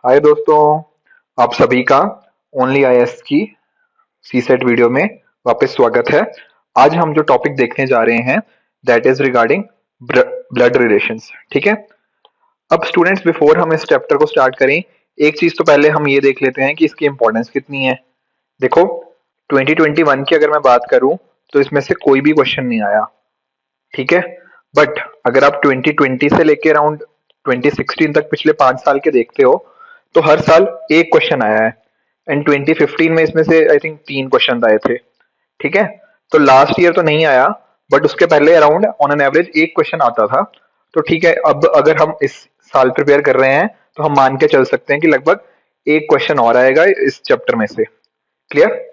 हाय दोस्तों, आप सभी का ओनली आईएएस की सीसेट वीडियो में वापस स्वागत है। आज हम जो टॉपिक देखने जा रहे हैं that is regarding blood relations. ठीक है। अब स्टूडेंट्स, बिफोर हम इस चैप्टर को स्टार्ट करें, एक चीज तो पहले हम ये देख लेते हैं कि इसकी इंपॉर्टेंस कितनी है। देखो, 2021 की अगर मैं बात करूं तो इसमें से कोई भी क्वेश्चन नहीं आया। ठीक है। बट अगर आप 2020 से लेके अराउंड 2016 तक पिछले 5 साल के देखते हो तो हर साल एक क्वेश्चन आया है। एंड 2015 में इसमें से आई थिंक 3 क्वेश्चन आए थे। ठीक है। तो लास्ट ईयर तो नहीं आया, बट उसके पहले अराउंड ऑन एन एवरेज एक क्वेश्चन आता था। तो ठीक है, अब अगर हम इस साल प्रिपेयर कर रहे हैं तो हम मान के चल सकते हैं कि लगभग एक क्वेश्चन और आएगा इस चैप्टर में से। क्लियर।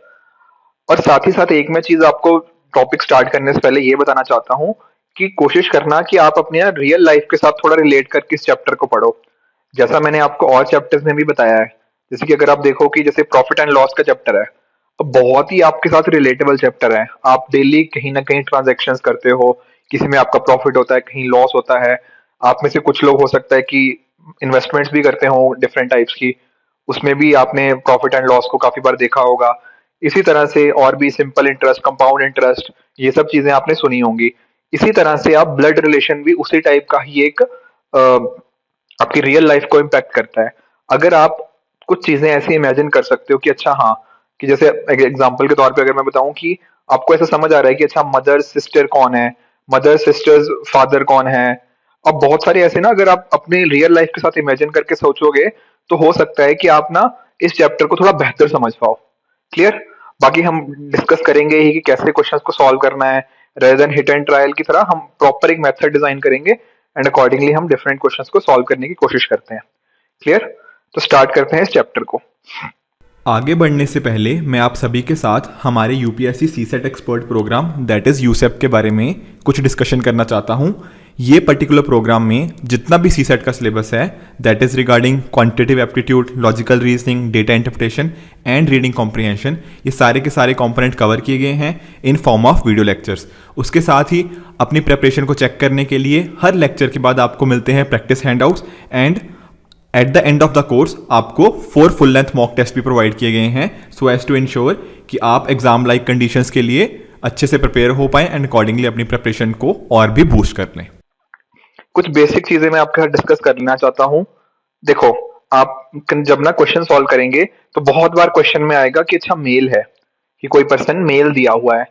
और साथ ही साथ एक मैं चीज आपको टॉपिक स्टार्ट करने से पहले ये बताना चाहता हूँ कि कोशिश करना कि आप अपने रियल लाइफ के साथ थोड़ा रिलेट करके इस चैप्टर को पढ़ो। जैसा मैंने आपको और चैप्टर्स में भी बताया है, जैसे कि अगर आप देखो कि जैसे प्रॉफिट एंड लॉस का चैप्टर है, तो बहुत ही आपके साथ रिलेटेबल चैप्टर है। आप डेली कहीं ना कहीं ट्रांजेक्शन्स करते हो, किसी में आपका प्रॉफिट होता है, कहीं लॉस होता है। आप में से कुछ लोग हो सकता है कि इन्वेस्टमेंट्स भी करते हो डिफरेंट टाइप्स की, उसमें भी आपने प्रॉफिट एंड लॉस को काफी बार देखा होगा। इसी तरह से और भी सिंपल इंटरेस्ट, कंपाउंड इंटरेस्ट, ये सब चीजें आपने सुनी होंगी। इसी तरह से आप ब्लड रिलेशन भी उसी टाइप का ही एक आपकी रियल लाइफ को इम्पैक्ट करता है। अगर आप कुछ चीजें ऐसे इमेजिन कर सकते हो कि अच्छा हाँ, कि जैसे एग्जांपल के तौर पे अगर मैं बताऊं कि आपको ऐसा समझ आ रहा है कि अच्छा मदर सिस्टर कौन है, मदर सिस्टर्स फादर कौन है। अब बहुत सारे ऐसे ना, अगर आप अपने रियल लाइफ के साथ इमेजिन करके सोचोगे तो हो सकता है कि आप ना इस चैप्टर को थोड़ा बेहतर समझ पाओ। क्लियर। बाकी हम डिस्कस करेंगे ही कि कैसे क्वेश्चंस को सॉल्व करना है। Rather than hit and trial की तरह हम प्रॉपर एक मेथड डिजाइन करेंगे एंड अकॉर्डिंगली हम डिफरेंट क्वेश्चंस को सॉल्व करने की कोशिश करते हैं। क्लियर। तो स्टार्ट करते हैं इस चैप्टर को। आगे बढ़ने से पहले मैं आप सभी के साथ हमारे UPSC CSAT expert program that is यूसेप के बारे में कुछ डिस्कशन करना चाहता हूँ। ये पर्टिकुलर प्रोग्राम में जितना भी सीसेट का सिलेबस है that is regarding quantitative aptitude, logical reasoning, data interpretation and reading comprehension, ये सारे के सारे कंपोनेंट कवर किए गए हैं in form of video lectures. उसके साथ ही अपनी प्रेपरेशन को चेक करने के लिए हर लेक्चर के बाद आपको मिलते हैं practice handouts and at the end of the course आपको 4 फुल लेंथ मॉक टेस्ट भी प्रोवाइड किए गए हैं सो एज टू इंश्योर कि आप एग्जाम लाइक कंडीशंस के लिए अच्छे से प्रिपेयर हो पाएं एंड अकॉर्डिंगली अपनी प्रिपरेशन को और भी बूस्ट कर लें। कुछ बेसिक चीजें मैं आपके साथ डिस्कस करना चाहता हूँ। देखो, आप जब ना क्वेश्चन सॉल्व करेंगे तो बहुत बार क्वेश्चन में आएगा कि अच्छा मेल है, कि कोई पर्सन मेल दिया हुआ है।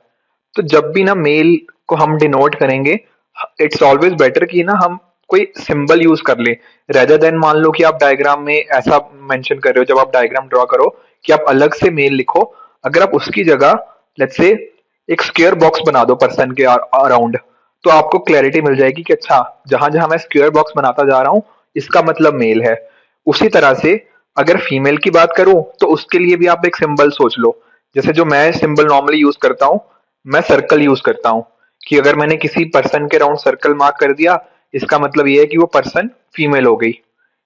तो जब भी ना मेल को हम डिनोट करेंगे, इट्स ऑलवेज बेटर कि ना हम कोई सिंबल यूज कर ले, रेदर देन मान लो कि आप डायग्राम में ऐसा मेंशन कर रहे हो, जब आप डायग्राम ड्रॉ करो कि आप अलग से मेल लिखो। अगर आप उसकी जगह लेट्स से एक स्क्वायर बॉक्स बना दो पर्सन के अराउंड, तो आपको क्लैरिटी मिल जाएगी कि अच्छा जहां जहां मैं स्क्वायर बॉक्स बनाता जा रहा हूं इसका मतलब मेल है। उसी तरह से अगर फीमेल की बात करूं तो उसके लिए भी आप एक सिंबल सोच लो। जैसे जो मैं सिंबल नॉर्मली यूज करता हूं, मैं सर्कल यूज करता हूं, कि अगर मैंने किसी पर्सन के राउंड सर्कल मार्क कर दिया, इसका मतलब ये है कि वो पर्सन फीमेल हो गई।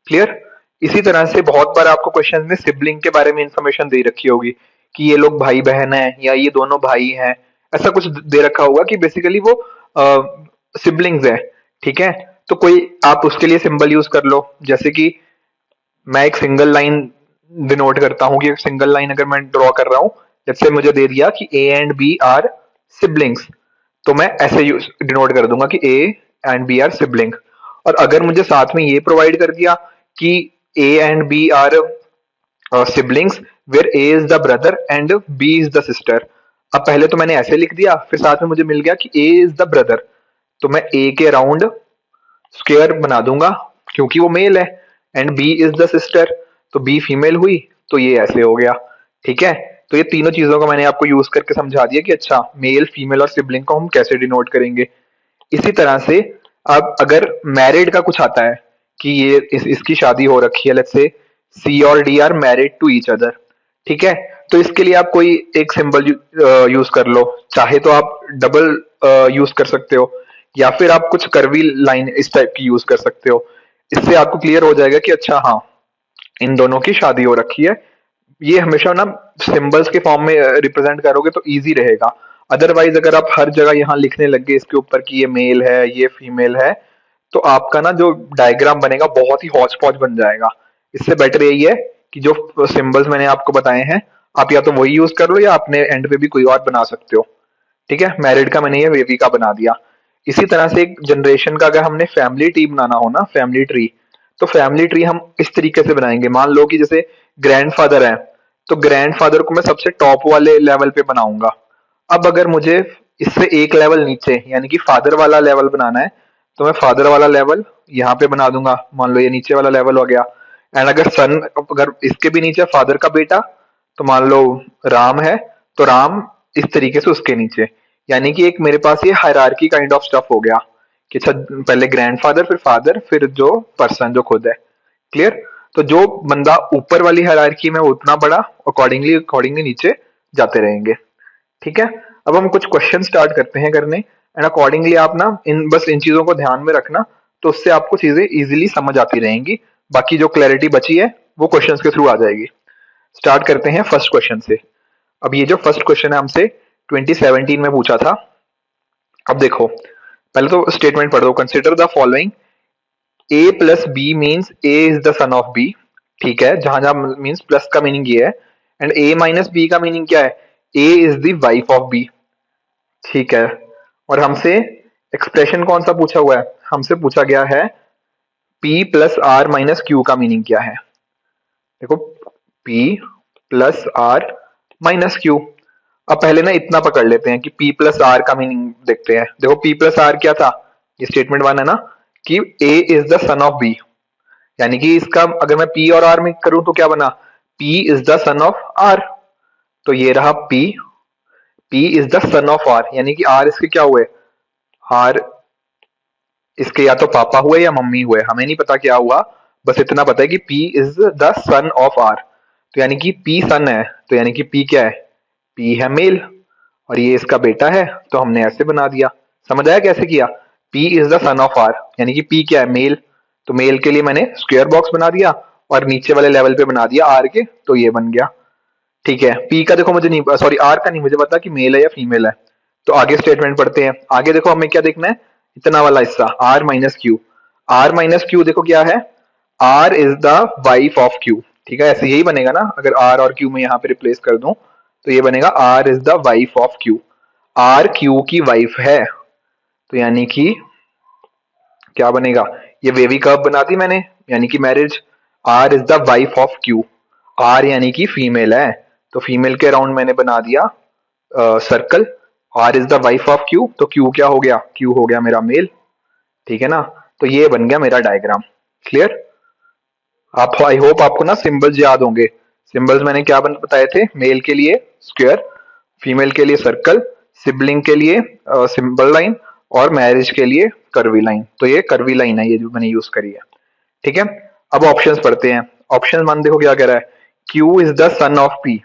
क्लियर। इसी तरह से बहुत बार आपको क्वेश्चन में सिबलिंग के बारे में इंफॉर्मेशन दे रखी होगी कि ये लोग भाई बहन है या ये दोनों भाई हैं। ऐसा कुछ दे रखा होगा कि बेसिकली वो सिबलिंग्स है। ठीक है। तो कोई आप उसके लिए सिंबल यूज कर लो, जैसे कि मैं एक सिंगल लाइन डिनोट करता हूँ कि एक सिंगल लाइन अगर मैं ड्रॉ कर रहा हूँ, जैसे मुझे दे दिया कि A and B are siblings, तो मैं ऐसे डिनोट कर दूंगा कि A and B are sibling. और अगर मुझे साथ में ये प्रोवाइड कर दिया कि A and B are siblings where A is the brother and B is the sister. अब पहले तो मैंने ऐसे लिख दिया, फिर साथ में मुझे मिल गया कि ए इज द ब्रदर, तो मैं ए के अराउंड स्क्वायर बना दूंगा क्योंकि वो मेल है, and B is the sister, तो बी फीमेल हुई, तो ये ऐसे हो गया। ठीक है। तो ये तीनों चीजों को मैंने आपको यूज करके समझा दिया कि अच्छा मेल, फीमेल और सिबलिंग को हम कैसे डिनोट करेंगे। इसी तरह से अब अगर मैरिड का कुछ आता है कि ये इसकी शादी हो रखी है, लेट्स से सी और D are married to each other. ठीक है। तो इसके लिए आप कोई एक सिंबल यूज कर लो, चाहे तो आप डबल यूज कर सकते हो या फिर आप कुछ करवी लाइन इस टाइप की यूज कर सकते हो। इससे आपको क्लियर हो जाएगा कि अच्छा हाँ, इन दोनों की शादी हो रखी है। ये हमेशा ना सिंबल्स के फॉर्म में रिप्रेजेंट करोगे तो इजी रहेगा। अदरवाइज अगर आप हर जगह यहाँ लिखने लग गए इसके ऊपर कि ये मेल है ये फीमेल है, तो आपका ना जो डायग्राम बनेगा बहुत ही हौच पौच बन जाएगा। इससे बेटर यही है कि जो सिंबल्स मैंने आपको बताए हैं आप या तो वही यूज कर लो या अपने एंड पे भी कोई और बना सकते हो। ठीक है, मैरिड का मैंने ये बेबी का बना दिया। इसी तरह से एक जनरेशन का अगर हमने फैमिली ट्री बनाना हो ना, फैमिली ट्री, तो फैमिली ट्री हम इस तरीके से बनाएंगे। मान लो कि जैसे ग्रैंडफादर है, तो ग्रैंडफादर को मैं सबसे टॉप वाले लेवल पे बनाऊंगा। अब अगर मुझे इससे एक लेवल नीचे यानी कि फादर वाला लेवल बनाना है, तो मैं फादर वाला लेवल यहाँ पे बना दूंगा। मान लो ये नीचे वाला लेवल हो गया। एंड अगर सन, अगर इसके भी नीचे फादर का बेटा, तो मान लो राम है, तो राम इस तरीके से उसके नीचे। यानी कि एक मेरे पास ये हायरार्की काइंड ऑफ स्टफ हो गया कि अच्छा पहले ग्रैंडफादर, फिर फादर, फिर जो पर्सन जो खुद है। क्लियर? तो जो बंदा ऊपर वाली हायरार्की में वो उतना बड़ा, अकॉर्डिंगली अकॉर्डिंगली नीचे जाते रहेंगे। ठीक है, अब हम कुछ क्वेश्चन स्टार्ट करते हैं करने, एंड अकॉर्डिंगली आप ना इन चीजों को ध्यान में रखना, तो उससे आपको चीजें इजीली समझ आती रहेंगी। बाकी जो क्लैरिटी बची है वो क्वेश्चंस के थ्रू आ जाएगी। स्टार्ट करते हैं फर्स्ट क्वेश्चन से। अब ये जो फर्स्ट क्वेश्चन है हमसे 2017 में पूछा था। अब देखो, पहले तो स्टेटमेंट पढ़ दो। Consider the following, A plus B means A is the son of B. ठीक है, जहां जहां मीन्स प्लस का मीनिंग ये है, एंड ए माइनस बी का मीनिंग क्या है? A is the wife of B. ठीक है, और हमसे एक्सप्रेशन कौन सा पूछा हुआ है? हमसे पूछा गया है P plus R minus Q का मीनिंग क्या है। देखो, P plus R minus Q. अब पहले ना इतना पकड़ लेते हैं कि P प्लस आर का मीनिंग देखते हैं। देखो P प्लस आर क्या था, ये स्टेटमेंट वन है ना कि A is the son of B। यानी कि इसका अगर मैं P और R में करूं तो क्या बना? P is the son of R। तो ये रहा P is the son of R, यानी कि R इसके क्या हुए? R इसके या तो पापा हुए या मम्मी हुए, हमें नहीं पता क्या हुआ, बस इतना पता है कि P is the son of R। तो यानी कि P सन है, तो यानी कि P क्या है? P है मेल, और ये इसका बेटा है, तो हमने ऐसे बना दिया। समझ आया कैसे किया? P is the son of R, यानी कि P क्या है? मेल। तो मेल के लिए मैंने स्क्वायर बॉक्स बना दिया और नीचे वाले लेवल पे बना दिया R के, तो ये बन गया। ठीक है, P का देखो मुझे नहीं, सॉरी R का नहीं मुझे पता कि मेल है या फीमेल है। तो आगे स्टेटमेंट पढ़ते हैं। आगे देखो हमें क्या देखना है, इतना वाला हिस्सा R minus Q. R minus Q देखो क्या है? R is the wife of Q। ठीक है, ऐसे यही बनेगा ना, अगर R और Q में यहाँ पे रिप्लेस कर दूं तो ये बनेगा R is the wife of Q। R Q की वाइफ है, तो यानी कि क्या बनेगा? ये वेवी कर्व बना दी मैंने, यानी कि marriage. R is the wife of Q। R यानी कि फीमेल है, तो फीमेल के अराउंड मैंने बना दिया circle. R is the wife of Q, तो Q क्या हो गया? Q हो गया मेरा मेल। ठीक है ना, तो ये बन गया मेरा डायग्राम। क्लियर? आप, आई होप आपको ना सिंबल्स याद होंगे। सिंबल्स मैंने क्या बताए थे? मेल के लिए स्क्वायर, फीमेल के लिए सर्कल, सिबलिंग के लिए सिंबल लाइन, और मैरिज के लिए कर्वी लाइन। तो ये कर्वी लाइन है, ये जो मैंने यूज करी है। ठीक है, अब ऑप्शंस पढ़ते हैं। ऑप्शन वन देखो क्या कह रहा है, Q is the son of P।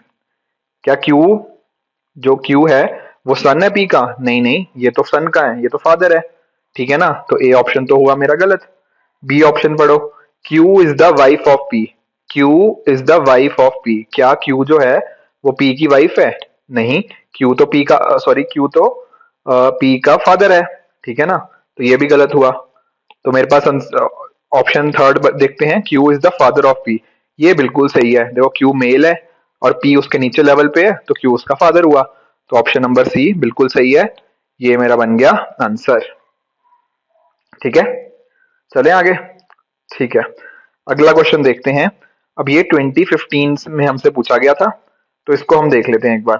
क्या Q, जो Q है वो सन है P का? नहीं नहीं, ये तो सन का है, ये तो फादर है। ठीक है ना, तो ए ऑप्शन तो हुआ मेरा गलत। बी ऑप्शन पढ़ो, Q is the wife of P। Q is the wife of P। क्या Q जो है वो P की वाइफ है? नहीं, Q तो P का, सॉरी Q तो P का फादर है। ठीक है ना, तो ये भी गलत हुआ। तो मेरे पास ऑप्शन थर्ड देखते हैं, Q is the father of P। ये बिल्कुल सही है। देखो Q मेल है और P उसके नीचे लेवल पे है, तो Q उसका फादर हुआ। तो ऑप्शन नंबर सी बिल्कुल सही है, ये मेरा बन गया आंसर। ठीक है, चले आगे। ठीक है, अगला क्वेश्चन देखते हैं। अब ये 2015 में हमसे पूछा गया था, तो इसको हम देख लेते हैं एक बार।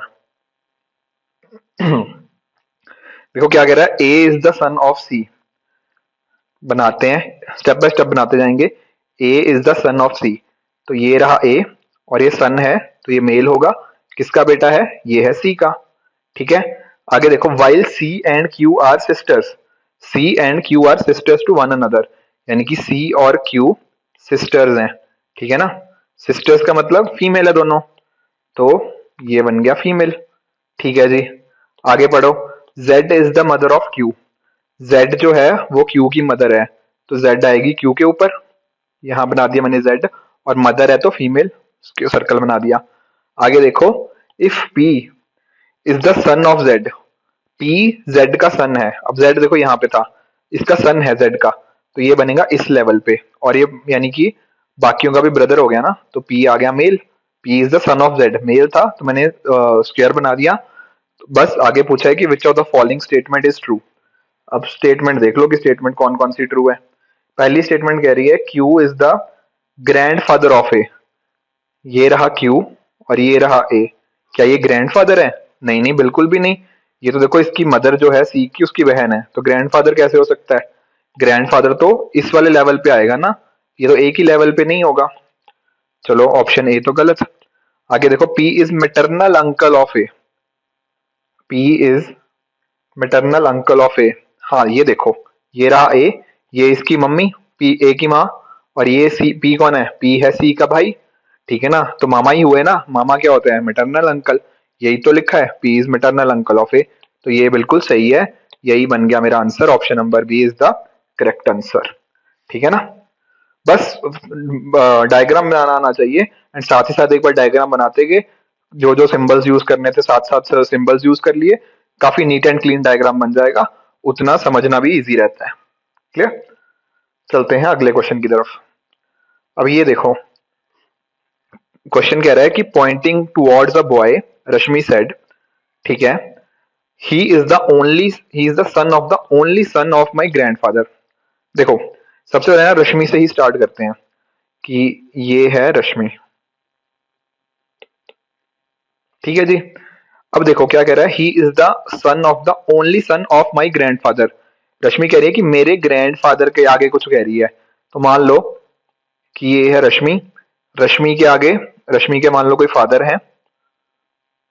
देखो क्या कह रहा है, A is the son of सी। बनाते हैं, स्टेप बाय स्टेप बनाते जाएंगे। ए इज द सन ऑफ सी, तो ये रहा ए, और ये सन है, तो ये मेल होगा। किसका बेटा है? ये है सी का। ठीक है, आगे देखो, while C and Q are sisters. C and Q are sisters to one another, यानी कि सी और क्यू सिस्टर्स हैं। ठीक है ना, सिस्टर्स का मतलब फीमेल है दोनों, तो ये बन गया फीमेल। ठीक है जी, आगे पढ़ो। Z is the mother of Q. Z जो है वो क्यू की मदर है, तो जेड आएगी क्यू के ऊपर। यहां बना दिया मैंने जेड, और मदर है तो फीमेल, सर्कल बना दिया। आगे देखो, if P is the son of Z. P Z का सन है। अब जेड देखो यहाँ पे था, इसका सन है जेड का, तो ये बनेगा इस लेवल पे, और ये यानी कि बाकियों का भी ब्रदर हो गया ना, तो पी आ गया male. P is the son of Z, male था तो मैंने स्क्वायर बना दिया। तो बस आगे पूछा है कि विच of the following statement is true. अब स्टेटमेंट देख लो कि स्टेटमेंट कौन कौन सी ट्रू है। पहली स्टेटमेंट कह रही है Q is the grandfather of A. ये रहा क्यू और ये रहा ए, क्या ये ग्रैंडफादर है? नहीं नहीं, बिल्कुल भी नहीं। ये तो देखो इसकी मदर जो है सी की, उसकी बहन है, तो ग्रैंडफादर कैसे हो सकता है? ग्रैंडफादर तो इस वाले लेवल पे आएगा ना, ये तो एक ही लेवल पे नहीं होगा। चलो ऑप्शन ए तो गलत। आगे देखो, P is maternal uncle of A. P is maternal uncle of A. हाँ ये देखो, ये रहा ए, ये इसकी मम्मी, पी ए की माँ, और ये सी, पी कौन है? पी है सी का भाई। ठीक है ना, तो मामा ही हुए ना, मामा क्या होते हैं? Maternal uncle. यही तो लिखा है, P is maternal uncle of A, तो ये बिल्कुल सही है। यही बन गया मेरा answer, option number B is the correct answer. ठीक है ना, बस डायग्राम बनाना आना चाहिए, एंड साथ ही साथ एक बार डायग्राम बनाते गए, जो जो सिंबल्स यूज करने थे साथ साथ सिंबल्स यूज कर लिए, काफी नीट एंड क्लीन डायग्राम बन जाएगा, उतना समझना भी इजी रहता है। क्लियर? चलते हैं अगले क्वेश्चन की तरफ। अब ये देखो, क्वेश्चन कह रहा है कि pointing towards a boy, Rashmi said, ठीक है, he is the son of the only son of my grandfather. देखो, सबसे पहले ना रश्मि से ही स्टार्ट करते हैं कि ये है रश्मि। ठीक है जी। अब देखो क्या कह रहा है, he is the son of the only son of my grandfather. Rashmi कह रही है कि मेरे ग्रैंडफादर के आगे कुछ कह रही है, तो मान लो कि ये है रश्मि, रश्मि के आगे, रश्मि के मान लो कोई फादर है,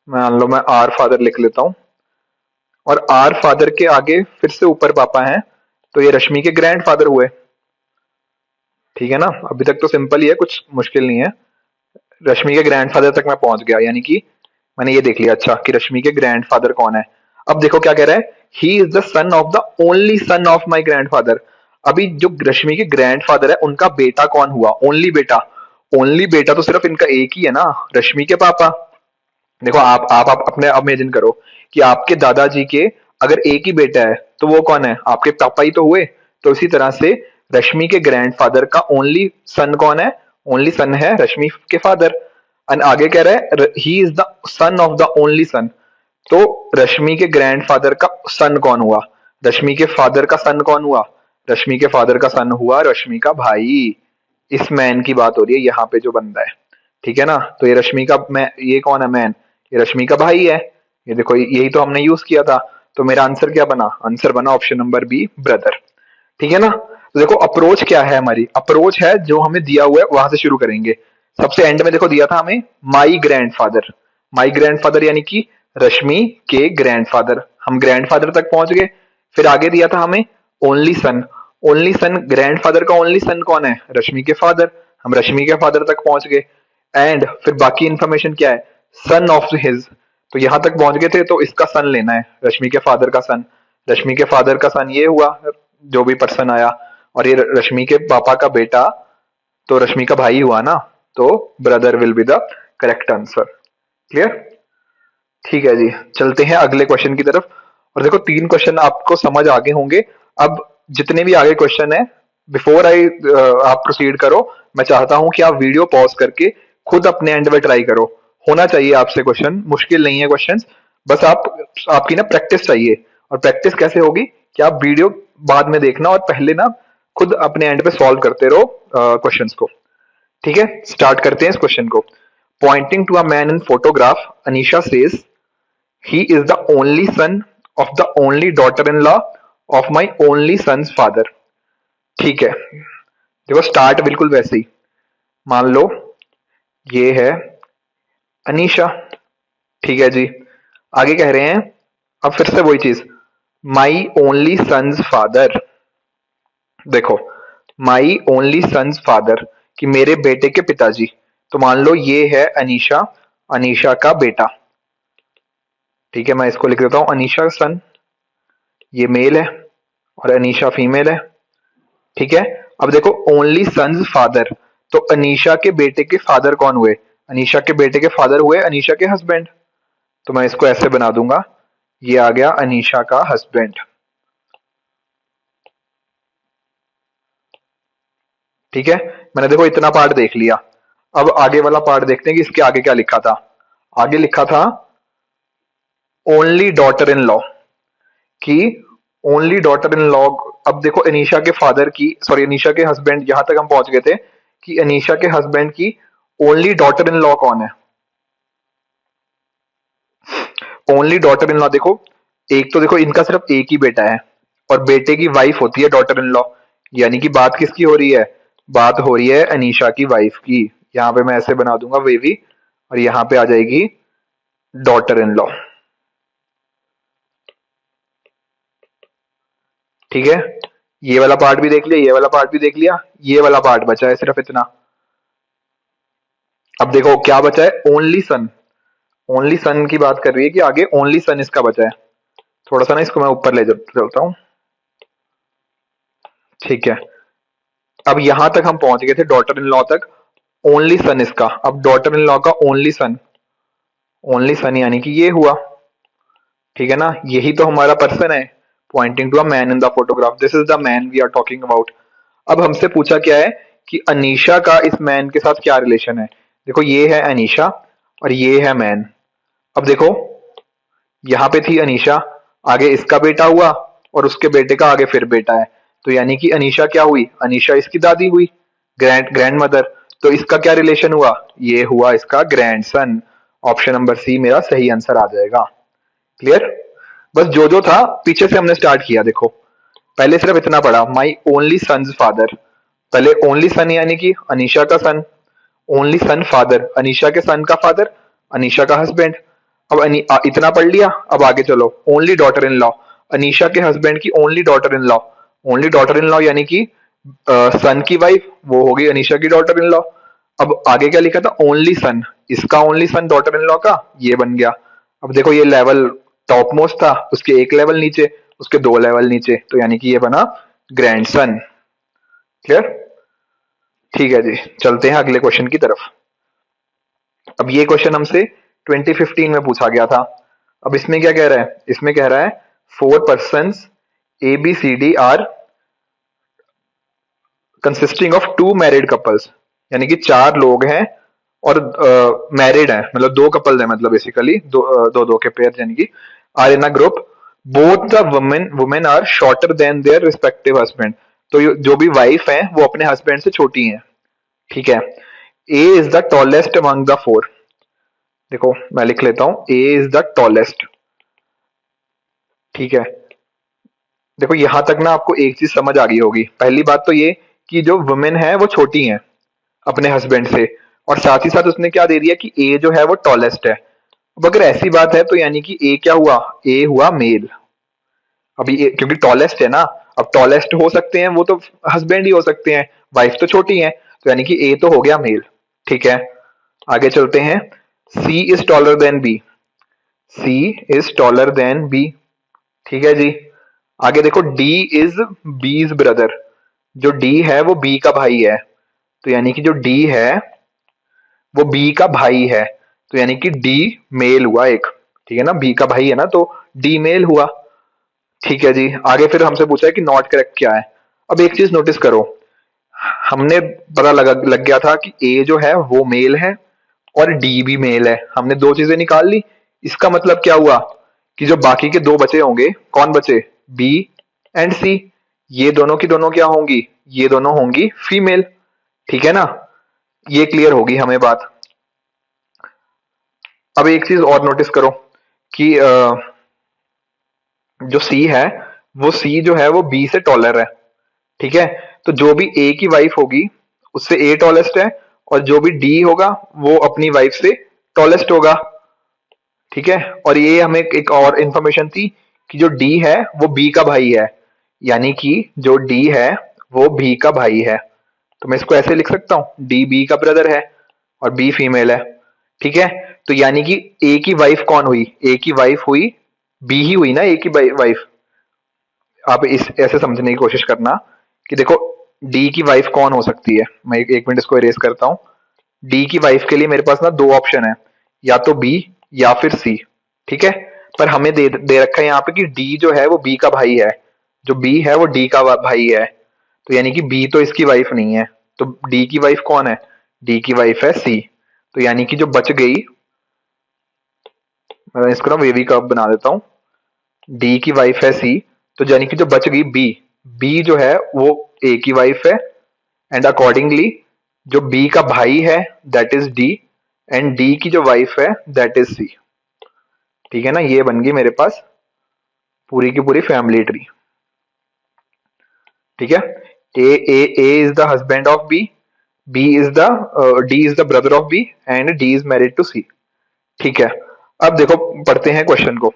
मान लो मैं आर फादर लिख लेता हूं, और आर फादर के आगे फिर से ऊपर पापा हैं, तो ये रश्मि के ग्रैंडफादर हुए। ठीक है ना, अभी तक तो सिंपल ही है, कुछ मुश्किल नहीं है। रश्मि के ग्रैंडफादर तक मैं पहुंच गया, यानी कि मैंने ये देख लिया अच्छा कि रश्मि के ग्रैंडफादर कौन है। अब देखो क्या कह रहा है, he is the son of the only son of my grandfather. अभी जो रश्मि के ग्रैंडफादर है उनका बेटा कौन हुआ? ओनली बेटा। ओनली बेटा तो सिर्फ इनका एक ही है ना, रश्मि के पापा। देखो आप अपने इमेजिन करो कि आपके दादाजी के अगर एक ही बेटा है तो वो कौन है? आपके पापा ही तो हुए। तो इसी तरह से रश्मि के ग्रैंडफादर का ओनली सन कौन है? ओनली सन है रश्मि के फादर। एंड आगे कह रहा है he is the son of the only सन, तो रश्मि के ग्रैंडफादर का सन कौन हुआ? रश्मि के फादर का सन कौन हुआ? रश्मि के फादर का सन हुआ रश्मि का भाई। इस मैन की बात हो रही है यहाँ पे जो बंदा है। ठीक है ना, तो ये रश्मि का, मैं, ये कौन है मैन? ये रश्मि का भाई है। ये देखो, यही तो हमने यूज किया था, तो मेरा आंसर क्या बना? आंसर बना ऑप्शन नंबर बी, ब्रदर। ठीक है ना, तो देखो अप्रोच क्या है हमारी, अप्रोच है जो हमें दिया हुआ है वहां से शुरू करेंगे। सबसे एंड में देखो दिया था हमें माई ग्रैंडफादर, माई ग्रैंडफादर यानी कि रश्मि के ग्रैंडफादर, हम ग्रैंडफादर तक पहुंच गए। फिर आगे दिया था हमें only son, only son, grandfather का ओनली सन कौन है? रश्मि के फादर, हम रश्मि के फादर तक पहुंच गए। एंड फिर बाकी इंफॉर्मेशन क्या है? सन ऑफ हिज, तो यहां तक पहुंच गए थे, तो इसका सन लेना है, रश्मि के फादर का सन। रश्मि के फादर का सन ये हुआ, जो भी पर्सन आया, और ये रश्मि के पापा का बेटा, तो रश्मि का भाई हुआ ना, तो brother will be the correct answer. Clear? ठीक है जी, चलते हैं अगले क्वेश्चन की तरफ। और देखो 3 क्वेश्चन आपको समझ आगे होंगे। अब जितने भी आगे क्वेश्चन है, बिफोर आई आप प्रोसीड करो, मैं चाहता हूं कि आप वीडियो पॉज करके खुद अपने एंड में ट्राई करो। होना चाहिए आपसे क्वेश्चन, मुश्किल नहीं है क्वेश्चन, बस आपकी ना प्रैक्टिस चाहिए। और प्रैक्टिस कैसे होगी कि आप वीडियो बाद में देखना और पहले ना खुद अपने एंड पे सॉल्व करते रहो क्वेश्चंस को। ठीक है, स्टार्ट करते हैं इस क्वेश्चन को। Pointing to a man in photograph, Anisha says he is the only son of the only daughter-in-law of my only son's father। ठीक है, देखो स्टार्ट बिल्कुल वैसे ही, मान लो ये है अनीशा। ठीक है जी, आगे कह रहे हैं, अब फिर से वही चीज, माई ओनली सन्स फादर। देखो, माई ओनली सन्स फादर कि मेरे बेटे के पिताजी, तो मान लो ये है अनीशा, अनीशा का बेटा। ठीक है, मैं इसको लिख देता हूं अनीशा सन, ये मेल है और अनीशा फीमेल है। ठीक है, अब देखो ओनली सन्स फादर, तो अनीशा के बेटे के फादर कौन हुए? अनीशा के बेटे के फादर हुए अनीशा के हस्बैंड, तो मैं इसको ऐसे बना दूंगा, ये आ गया अनीशा का हस्बैंड। ठीक है, मैंने देखो इतना पार्ट देख लिया। अब आगे वाला पार्ट देखते हैं कि इसके आगे क्या लिखा था। आगे लिखा था ओनली डॉटर इन लॉ, कि ओनली डॉटर इन लॉ। अब देखो अनीशा के फादर की, सॉरी अनीशा के हस्बैंड, यहां तक हम पहुंच गए थे कि अनीशा के हस्बैंड की ओनली डॉटर इन लॉ कौन है। ओनली डॉटर इन लॉ देखो, एक तो देखो इनका सिर्फ एक ही बेटा है और बेटे की वाइफ होती है डॉटर इन लॉ, यानी कि बात किसकी हो रही है, बात हो रही है अनीशा की वाइफ की। यहां पे मैं ऐसे बना दूंगा वेवी, और यहां पे आ जाएगी डॉटर इन लॉ। ठीक है, ये वाला पार्ट भी देख लिया, ये वाला पार्ट भी देख लिया, ये वाला पार्ट बचा है सिर्फ इतना। अब देखो क्या बचा है, ओनली सन। ओनली सन की बात कर रही है कि आगे ओनली सन इसका बचा है। थोड़ा सा ना इसको मैं ऊपर ले चलता हूं। ठीक है, अब यहां तक हम पहुंच गए थे डॉटर इन लॉ तक, ओनली सन इसका। अब डॉटर इन लॉ का ओनली सन, ओनली सन यानी कि ये हुआ। ठीक है ना, यही तो हमारा पर्सन है, pointing to a man in the photograph, this is the man we are talking about. अब हमसे पूछा क्या है कि अनीशा का इस मैन के साथ क्या रिलेशन है। देखो ये है अनीशा और ये है मैन। अब देखो यहाँ पे थी अनीशा, आगे इसका बेटा हुआ और उसके बेटे का आगे फिर बेटा है, तो यानी कि अनीशा क्या हुई, अनीशा इसकी दादी हुई, ग्रैंड मदर। तो इसका क्या रिलेशन हुआ, ये हुआ इसका ग्रैंडसन। ऑप्शन नंबर सी मेरा सही आंसर आ जाएगा। क्लियर, बस जो जो था पीछे से हमने स्टार्ट किया। देखो पहले सिर्फ इतना पढ़ा, माई ओनली सन्स फादर। पहले ओनली सन यानी कि अनीशा का सन, ओनली सन फादर, अनीशा के सन का फादर, अनीशा का हस्बैंड। अब इतना पढ़ लिया, अब आगे चलो। Only daughter in law, Anisha के हस्बैंड की only daughter in law. Only daughter in law यानी कि सन की वाइफ, वो होगी अनीशा की डॉटर इन लॉ। अब आगे क्या लिखा था, ओनली सन, इसका only son daughter in law का, ये बन गया। अब देखो ये लेवल टॉप मोस्ट था, उसके एक लेवल नीचे, उसके दो लेवल नीचे, तो यानी कि ये बना ग्रैंडसन। क्लियर, ठीक है जी, चलते हैं अगले क्वेश्चन की तरफ। अब ये क्वेश्चन हमसे 2015 में पूछा गया था। अब इसमें क्या कह रहा है, इसमें कह रहा है 4 persons ABCD are consisting of 2 married couples, यानी कि 4 लोग हैं और मैरिड हैं, मतलब 2 कपल्स हैं, मतलब बेसिकली दो के पेयर, यानी कि are in a group, both the women are shorter than their respective husband. तो जो भी वाइफ है वो अपने हस्बैंड से छोटी हैं। ठीक है, A is the tallest among the 4। देखो मैं लिख लेता हूं, ए इज द टॉलेस्ट। ठीक है, देखो यहां तक ना आपको एक चीज समझ आ गई होगी। पहली बात तो ये कि जो वुमेन है वो छोटी है अपने हस्बैंड से, और साथ ही साथ उसने क्या दे दिया कि ए जो है वो टॉलेस्ट है। अब अगर ऐसी बात है तो यानी कि ए क्या हुआ, ए हुआ मेल। अभी क्योंकि टॉलेस्ट है ना, अब टॉलेस्ट हो सकते हैं वो तो हस्बैंड ही हो सकते हैं, वाइफ तो छोटी है, तो यानी कि ए तो हो गया मेल। ठीक है, आगे चलते हैं। C is taller than B, C is taller than B. ठीक है जी, आगे देखो डी इज बीज ब्रदर, जो डी है वो बी का भाई है, तो यानी कि जो डी है वो बी का भाई है, तो यानी कि डी मेल हुआ एक। ठीक है ना, बी का भाई है ना, तो डी मेल हुआ। ठीक है जी, आगे फिर हमसे पूछा है कि नॉट करेक्ट क्या है। अब एक चीज नोटिस करो, हमने पता लग गया था कि ए जो है वो मेल है और डी भी मेल है, हमने दो चीजें निकाल ली। इसका मतलब क्या हुआ कि जो बाकी के दो बचे होंगे, कौन बचे, बी एंड सी, ये दोनों की दोनों क्या होंगी, ये दोनों होंगी फीमेल। ठीक है ना, ये क्लियर होगी हमें बात। अब एक चीज और नोटिस करो कि जो सी है वो सी जो है वो बी से टॉलर है। ठीक है, तो जो भी ए की वाइफ होगी उससे ए टॉलेस्ट है, और जो भी डी होगा वो अपनी वाइफ से टॉलेस्ट होगा। ठीक है, और ये हमें एक और इंफॉर्मेशन थी कि जो डी है वो बी का भाई है, यानी कि जो डी है वो बी का भाई है, तो मैं इसको ऐसे लिख सकता हूं, डी बी का ब्रदर है और बी फीमेल है। ठीक है, तो यानी कि ए की वाइफ कौन हुई, ए की वाइफ हुई बी ही हुई ना, ए की वाइफ। आप इस ऐसे समझने की कोशिश करना कि देखो डी की वाइफ कौन हो सकती है। मैं एक मिनट इसको इरेज करता हूं। डी की वाइफ के लिए मेरे पास ना दो ऑप्शन है, या तो बी या फिर सी। ठीक है, पर हमें दे रखा है यहाँ पे कि डी जो है वो बी का भाई है, जो बी है वो डी का भाई है, तो यानी कि बी तो इसकी वाइफ नहीं है। तो डी की वाइफ कौन है? डी की वाइफ है सी। तो यानी कि जो बच गई, मैं इसको ना वेवी कर्व बना देता हूँ। डी की वाइफ है सी, तो यानी कि जो बच गई बी, बी जो है वो ए की वाइफ है, एंड अकॉर्डिंगली जो बी का भाई है that is D, and D की जो वाइफ है दैट इज सी। ठीक है ना, ये बन गई मेरे पास पूरी की पूरी फैमिली ट्री। ठीक है, A is the husband of B, B is the D is the brother of B, and D is married to C. ठीक है, अब देखो पढ़ते हैं क्वेश्चन को।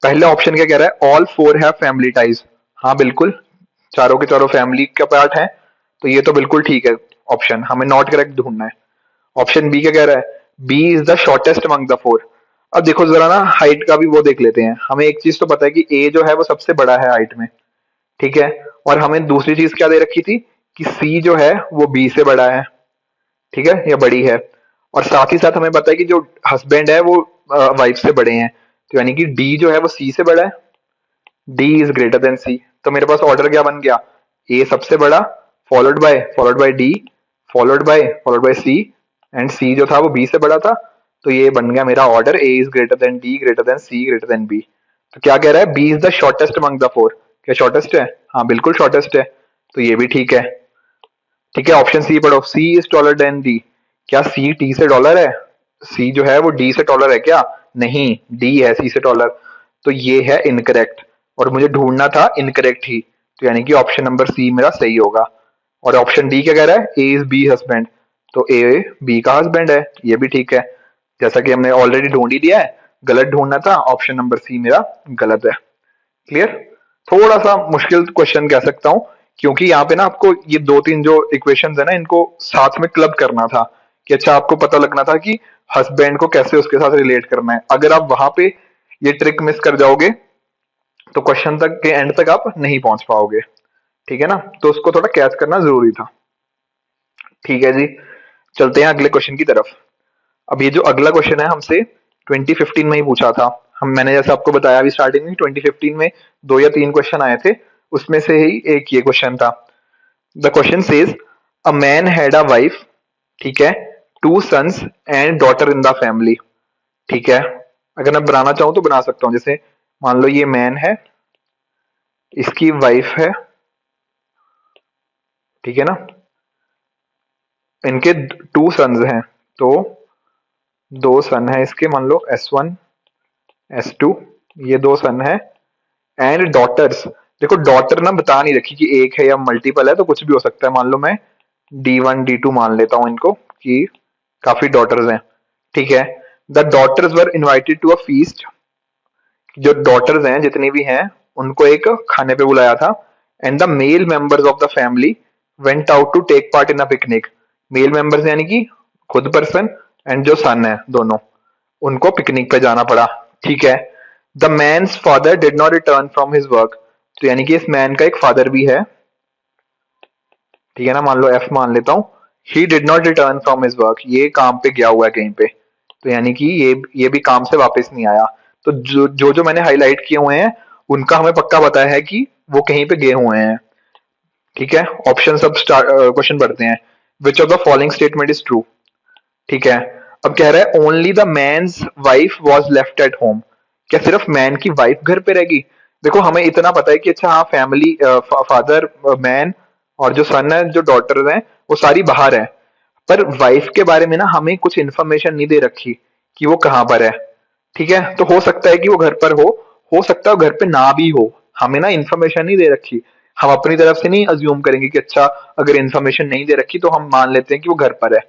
पहले ऑप्शन क्या कह रहा है? All four have family ties. हाँ बिल्कुल, चारों के चारों फैमिली का पार्ट है, तो ये तो बिल्कुल ठीक है ऑप्शन, हमें नॉट करेक्ट ढूंढना है। ऑप्शन बी क्या कह रहा है? B is the shortest among the four. अब देखो जरा ना हाइट का भी वो देख लेते हैं। हमें एक चीज तो पता है कि ए जो है वो सबसे बड़ा है हाइट में, ठीक है, और हमें दूसरी चीज क्या दे रखी थी कि सी जो है वो बी से बड़ा है, ठीक है, या बड़ी है, और साथ ही साथ हमें पता है कि जो हस्बैंड है वो वाइफ से बड़े हैं, तो यानी कि डी जो है वो सी से बड़ा है, डी इज ग्रेटर देन सी। तो मेरे पास ऑर्डर क्या बन गया? ए सबसे बड़ा, followed by D, followed by C, and C जो था वो बी से बड़ा था। तो ये बन गया मेरा order, A is greater than D, greater than C, greater than B. तो क्या कह रहा है? B is the shortest among the four. क्या शॉर्टेस्ट है? हाँ बिल्कुल शॉर्टेस्ट है, तो ये भी ठीक है। ठीक है, ऑप्शन सी पढ़ो, सी इज टॉलर देन डी। क्या सी टी से डॉलर है? सी जो है वो डी से टॉलर है क्या? नहीं, डी है सी से टॉलर। तो ये है इनकरेक्ट, और मुझे ढूंढना था इनकरेक्ट ही, तो यानी कि ऑप्शन नंबर सी मेरा सही होगा। और ऑप्शन डी क्या कह रहा है? ए इज बी हस्बैंड, तो ए बी का हस्बैंड है, ये भी ठीक है, जैसा कि हमने ऑलरेडी ढूंढ ही दिया है। गलत ढूंढना था, ऑप्शन नंबर सी मेरा गलत है। क्लियर? थोड़ा सा मुश्किल क्वेश्चन कह सकता हूं, क्योंकि यहाँ पे ना आपको ये दो तीन जो इक्वेशंस है ना इनको साथ में क्लब करना था, कि अच्छा आपको पता लगना था कि हस्बैंड को कैसे उसके साथ रिलेट करना है। अगर आप वहां पे ये ट्रिक मिस कर जाओगे तो क्वेश्चन तक के एंड तक आप नहीं पहुंच पाओगे। ठीक है ना, तो उसको थोड़ा कैच करना जरूरी था। ठीक है जी, चलते हैं अगले क्वेश्चन की तरफ। अब ये जो अगला क्वेश्चन है हमसे 2015 में ही पूछा था। मैंने जैसे आपको बताया अभी स्टार्टिंग में 2015 में 2 या 3 क्वेश्चन आए थे, उसमें से ही एक ये क्वेश्चन था। The question says a man had a wife, ठीक है, 2 sons and daughter in the family. ठीक है, अगर मैं बनाना चाहूं तो बना सकता हूं। जैसे मान लो ये मैन है, इसकी वाइफ है, ठीक है ना, इनके 2 सन्स हैं, तो 2 सन है इसके, मान लो S1 S2, ये 2 सन है, एंड डॉटर्स। देखो डॉटर ना बता नहीं रखी कि एक है या मल्टीपल है, तो कुछ भी हो सकता है। मान लो मैं D1 D2 मान लेता हूं इनको कि काफी डॉटर्स हैं। ठीक है, the daughters were invited to a feast. जो डॉटर्स हैं जितनी भी हैं उनको एक खाने पे बुलाया था, and the male members of the family went out to take part in a picnic. Male members यानी कि खुद पर्सन एंड जो सन है दोनों, उनको पिकनिक पे जाना पड़ा। ठीक है, the man's father did not return from his work. तो यानी कि इस मैन का एक फादर भी है, ठीक है ना, मान लो एफ मान लेता हूं। He did not return from his work, ये काम पे गया हुआ है कहीं पे, तो यानी कि ये भी काम से वापस नहीं आया। तो जो मैंने हाईलाइट किए हुए हैं उनका हमें पक्का पता है कि वो कहीं पे गए हुए हैं। ठीक है, ऑप्शन सब क्वेश्चन पढ़ते हैं। Which of the following statement is true. ठीक है, अब कह रहा है only the man's wife was left at home. क्या सिर्फ मैन की वाइफ घर पे रहेगी? देखो हमें इतना पता है कि अच्छा हाँ फैमिली, फादर, मैन और जो सन है, जो डॉटर है, वो सारी बाहर है, पर वाइफ के बारे में ना हमें कुछ इन्फॉर्मेशन नहीं दे रखी कि वो कहाँ पर है। ठीक है, तो हो सकता है कि वो घर पर हो सकता है वो घर पे ना भी हो, हमें ना इन्फॉर्मेशन नहीं दे रखी। हम अपनी तरफ से नहीं अज्यूम करेंगे कि अच्छा अगर इन्फॉर्मेशन नहीं दे रखी तो हम मान लेते हैं कि वो घर पर है।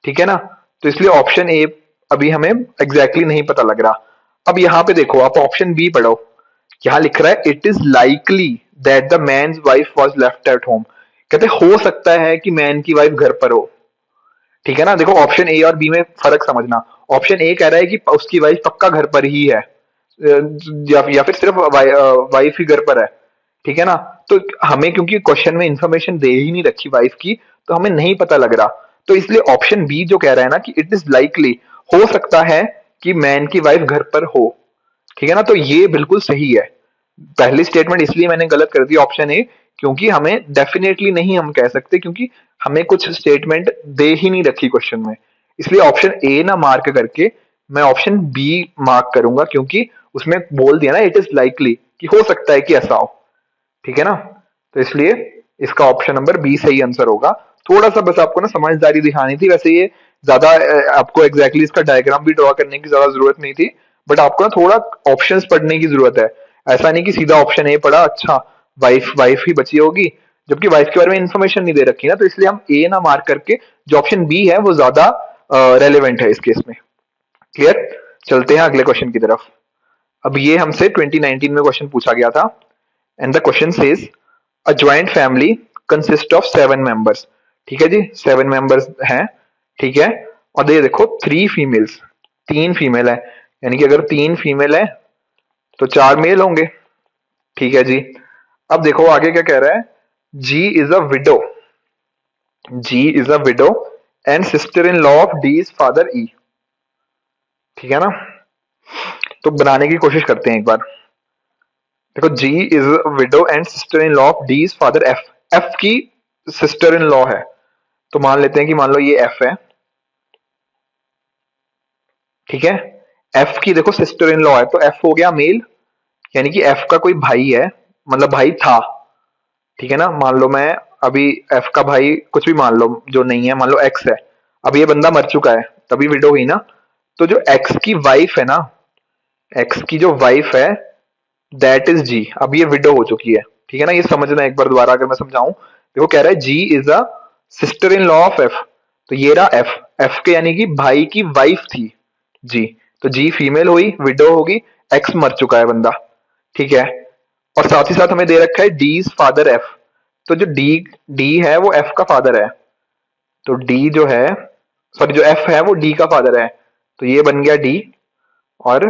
ठीक है ना, तो इसलिए ऑप्शन ए अभी हमें एग्जैक्टली नहीं पता लग रहा। अब यहाँ पे देखो, आप ऑप्शन बी पढ़ो, यहाँ लिख रहा है it is likely that the man's wife was left at home. कहते हो सकता है कि मैन की वाइफ घर पर हो। ठीक है ना, देखो ऑप्शन ए और बी में फर्क समझना। ऑप्शन ए कह रहा है कि उसकी वाइफ पक्का घर पर ही है, या फिर सिर्फ वाइफ ही घर पर है। ठीक है ना, तो हमें क्योंकि क्वेश्चन में इंफॉर्मेशन दे ही नहीं रखी वाइफ की, तो हमें नहीं पता लग रहा। तो इसलिए ऑप्शन बी जो कह रहा है ना कि इट इज लाइकली, हो सकता है कि मैन की वाइफ घर पर हो। ठीक है ना, तो ये बिल्कुल सही है। पहली स्टेटमेंट इसलिए मैंने गलत कर दी ऑप्शन ए, क्योंकि हमें डेफिनेटली नहीं हम कह सकते, क्योंकि हमें कुछ स्टेटमेंट दे ही नहीं रखी क्वेश्चन में। इसलिए ऑप्शन ए ना मार्क करके मैं ऑप्शन बी मार्क करूंगा, क्योंकि उसमें बोल दिया ना इट इज लाइकली, कि हो सकता है कि ऐसा हो। ठीक है ना? तो इसलिए इसका ऑप्शन नंबर बी सही आंसर होगा। थोड़ा सा बस आपको ना समझदारी दिखानी थी, वैसे ये ज्यादा आपको एग्जैक्टली इसका डायग्राम भी ड्रॉ करने की ज्यादा जरूरत नहीं थी, बट आपको ना थोड़ा ऑप्शंस पढ़ने की जरूरत है। ऐसा नहीं कि सीधा ऑप्शन ए पढ़ा, अच्छा वाइफ वाइफ ही बची होगी, जबकि वाइफ के बारे में इन्फॉर्मेशन नहीं दे रखी ना, तो इसलिए हम ए ना मार्क करके जो ऑप्शन बी है वो ज्यादा रेलिवेंट है इस केस में। क्लियर? चलते हैं अगले क्वेश्चन की तरफ। अब ये हमसे 2019 में क्वेश्चन पूछा गया था, and the question says a joint family consist of 7 members. ठीक है जी, 7 मेंबर्स हैं। ठीक है, और ये देखो 3 फीमेल्स, 3 फीमेल है, यानी कि अगर 3 फीमेल है तो 4 मेल होंगे। ठीक है जी। अब देखो आगे क्या कह रहा है, G is a widow, G is a widow and sister in law of D is father E. ठीक है ना? तो बनाने की कोशिश करते हैं एक बार। देखो G is widow and sister in law of D is father F, F की सिस्टर इन लॉ है, तो मान लेते हैं कि मान लो ये एफ है। ठीक है, एफ की देखो सिस्टर इन लॉ है, तो एफ हो गया मेल, यानी कि एफ का कोई भाई है, मतलब भाई था। ठीक है ना? मान लो मैं अभी एफ का भाई कुछ भी मान लो जो नहीं है, मान लो एक्स है, अब ये बंदा मर चुका है, तभी विडो हुई ना। तो जो एक्स की वाइफ है ना, एक्स की जो वाइफ है दैट इज जी, अब ये विडो हो चुकी है। ठीक है ना? ये समझना एक बार दोबारा अगर मैं समझाऊं, देखो कह रहा है G is a sister in law of F, तो ये रहा एफ, एफ के यानी कि भाई की वाइफ थी जी, तो जी फीमेल हुई, विडो होगी, एक्स मर चुका है बंदा। ठीक है, और साथ ही साथ हमें दे रखा है डी इज फादर एफ, तो जो डी डी है वो एफ का फादर है, तो डी जो है, सॉरी जो एफ है वो डी का फादर है, तो ये बन गया डी। और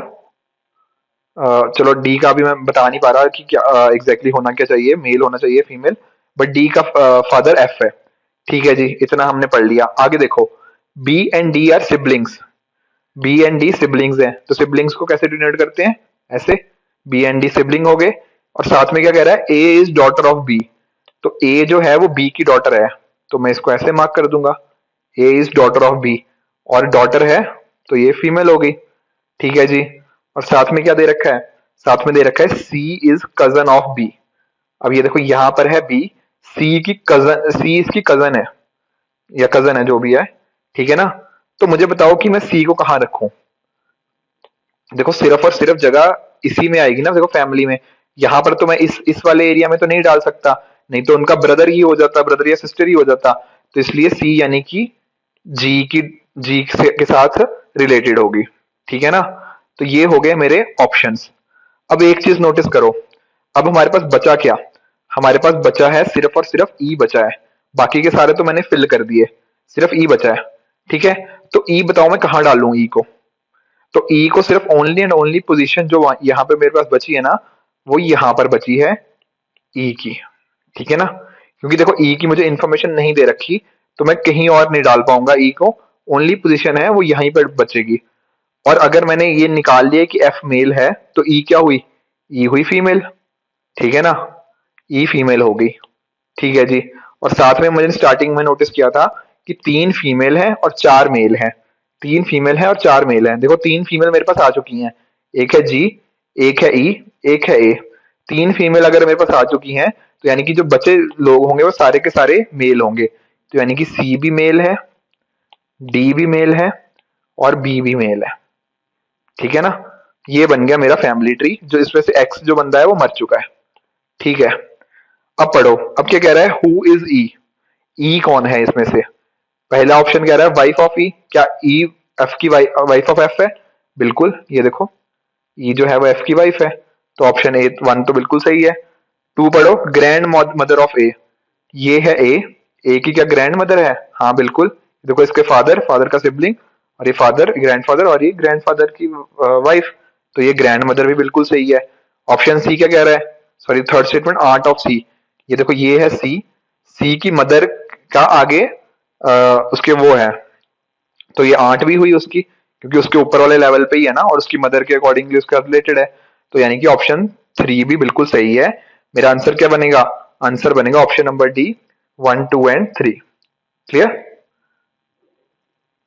चलो डी का भी मैं बता नहीं पा रहा कि क्या एग्जैक्टली होना क्या चाहिए, मेल होना चाहिए फीमेल, बट डी का फादर एफ है। ठीक है जी, इतना हमने पढ़ लिया। आगे देखो, B and D are siblings, B and D siblings हैं, तो सिबलिंग्स को कैसे डिनोट करते हैं, ऐसे, बी एंड डी सिबलिंग हो गए। और साथ में क्या कह रहा है, A is daughter of B, तो ए जो है वो बी की डॉटर है, तो मैं इसको ऐसे मार्क कर दूंगा, ए इज डॉटर ऑफ बी, और डॉटर है तो ये फीमेल हो गई। ठीक है जी। और साथ में क्या दे रखा है, साथ में दे रखा है सी इज कजन ऑफ बी, अब ये देखो यहां पर है बी, सी की कजन, सी इसकी कजन है या कजन है जो भी है। ठीक है ना? तो मुझे बताओ कि मैं सी को कहां रखूं। देखो सिर्फ और सिर्फ जगह इसी में आएगी ना, देखो फैमिली में, यहां पर तो मैं इस वाले एरिया में तो नहीं डाल सकता, नहीं तो उनका ब्रदर ही हो जाता, ब्रदर या सिस्टर ही हो जाता, तो इसलिए सी यानी कि जी की, के साथ रिलेटेड होगी। ठीक है ना? तो ये हो गए मेरे ऑप्शंस। अब एक चीज नोटिस करो, अब हमारे पास बचा क्या, हमारे पास बचा है सिर्फ और सिर्फ ई बचा है, बाकी के सारे तो मैंने फिल कर दिए, सिर्फ ई बचा है। ठीक है, तो ई बताओ मैं कहां डालूं ई को, तो ई को सिर्फ ओनली एंड ओनली पोजीशन जो यहाँ पे मेरे पास बची है ना, वो यहाँ पर बची है ई की। ठीक है ना? क्योंकि देखो ई की मुझे इंफॉर्मेशन नहीं दे रखी, तो मैं कहीं और नहीं डाल पाऊंगा ई को, ओनली पोजीशन है वो यहीं पर बचेगी। और अगर मैंने ये निकाल लिया कि एफ मेल है, तो ई क्या हुई, ई हुई फीमेल। ठीक है ना? ई फीमेल हो गई। ठीक है जी। और साथ में मुझे स्टार्टिंग में नोटिस किया था कि 3 फीमेल है और 4 मेल है, 3 फीमेल है और 4 मेल है, देखो 3 फीमेल मेरे पास आ चुकी हैं, एक है जी, एक है ई, एक है ए। 3 फीमेल अगर मेरे पास आ चुकी हैं, तो यानी कि जो बचे लोग होंगे वो सारे के सारे मेल होंगे, तो यानी कि सी भी मेल है, डी भी मेल है, और बी भी मेल है। ठीक है ना? ये बन गया मेरा फैमिली ट्री, जो इसमें से एक्स जो बंदा है वो मर चुका है। ठीक है, अब पढ़ो, अब क्या कह रहा है, हु इज ई, ई कौन है इसमें से। पहला ऑप्शन कह रहा है वाइफ ऑफ ई, क्या ई एफ की वाइफ ऑफ एफ है, बिल्कुल, ये देखो ई जो है वो एफ की वाइफ है, तो ऑप्शन ए 1 तो बिल्कुल सही है। 2 पढ़ो, ग्रैंड मदर ऑफ ए, ये है ए की क्या ग्रैंड मदर है, हाँ बिल्कुल, देखो इसके फादर, फादर का सिबलिंग, और ये फादर ग्रैंडफादर, और ये ग्रैंडफादर की वाइफ, तो ये ग्रैंड मदर भी बिल्कुल सही है। ऑप्शन सी क्या कह रहा है, sorry third statement, aunt of C, ये देखो ये है सी, सी की मदर का आगे उसके वो है, तो ये आंट भी हुई उसकी, क्योंकि उसके ऊपर वाले लेवल पे ही है ना, और उसकी मदर के अकॉर्डिंगली उसका रिलेटेड है, तो यानी कि ऑप्शन 3 भी बिल्कुल सही है। मेरा आंसर क्या बनेगा, आंसर बनेगा option number D 1, 2 and 3। Clear?